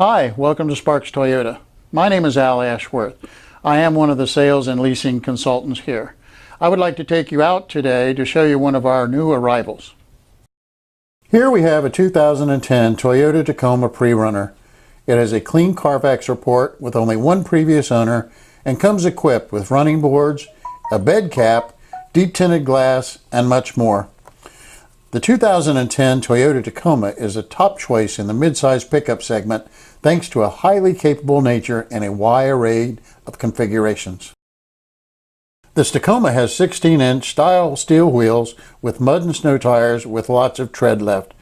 Hi, welcome to Sparks Toyota. My name is Al Ashworth. I am one of the sales and leasing consultants here. I would like to take you out today to show you one of our new arrivals. Here we have a 2010 Toyota Tacoma PreRunner. It has a clean Carfax report with only one previous owner and comes equipped with running boards, a bed cap, deep tinted glass, and much more. The 2010 Toyota Tacoma is a top choice in the midsize pickup segment thanks to a highly capable nature and a wide array of configurations. This Tacoma has 16-inch style steel wheels with mud and snow tires with lots of tread left.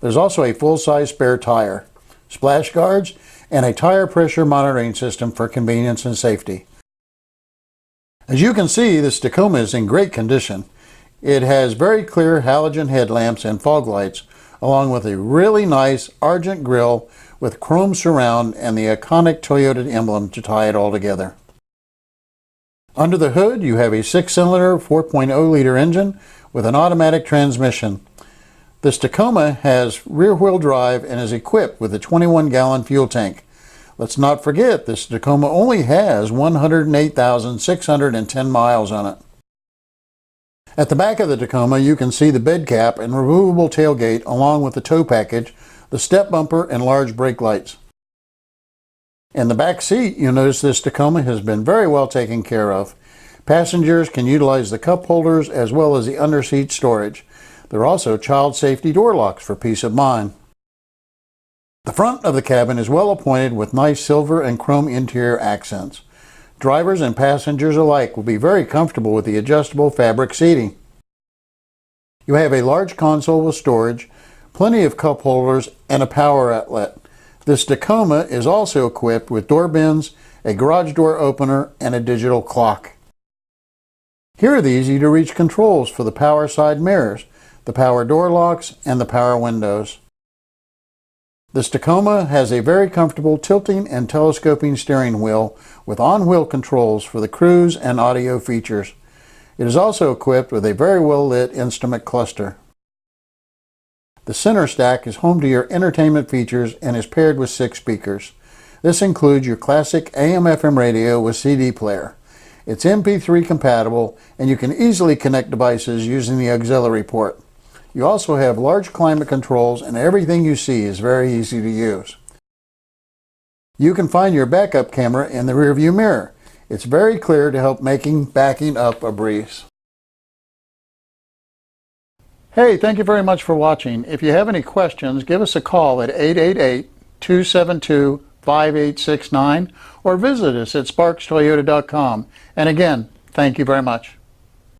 There's also a full-size spare tire, splash guards, and a tire pressure monitoring system for convenience and safety. As you can see, this Tacoma is in great condition. It has very clear halogen headlamps and fog lights, along with a really nice argent grille with chrome surround and the iconic Toyota emblem to tie it all together. Under the hood, you have a 6-cylinder 4.0-liter engine with an automatic transmission. This Tacoma has rear-wheel drive and is equipped with a 21-gallon fuel tank. Let's not forget, this Tacoma only has 108,610 miles on it. At the back of the Tacoma, you can see the bed cap and removable tailgate along with the tow package, the step bumper, and large brake lights. In the back seat, you'll notice this Tacoma has been very well taken care of. Passengers can utilize the cup holders as well as the underseat storage. There are also child safety door locks for peace of mind. The front of the cabin is well appointed with nice silver and chrome interior accents. Drivers and passengers alike will be very comfortable with the adjustable fabric seating. You have a large console with storage, plenty of cup holders, and a power outlet. This Tacoma is also equipped with door bins, a garage door opener, and a digital clock. Here are the easy-to-reach controls for the power side mirrors, the power door locks, and the power windows. This Tacoma has a very comfortable tilting and telescoping steering wheel with on-wheel controls for the cruise and audio features. It is also equipped with a very well-lit instrument cluster. The center stack is home to your entertainment features and is paired with 6 speakers. This includes your classic AM/FM radio with CD player. It's MP3 compatible and you can easily connect devices using the auxiliary port. You also have large climate controls and everything you see is very easy to use. You can find your backup camera in the rearview mirror. It's very clear to help making backing up a breeze. Hey, thank you very much for watching. If you have any questions, give us a call at 888-272-5869 or visit us at sparkstoyota.com. And again, thank you very much.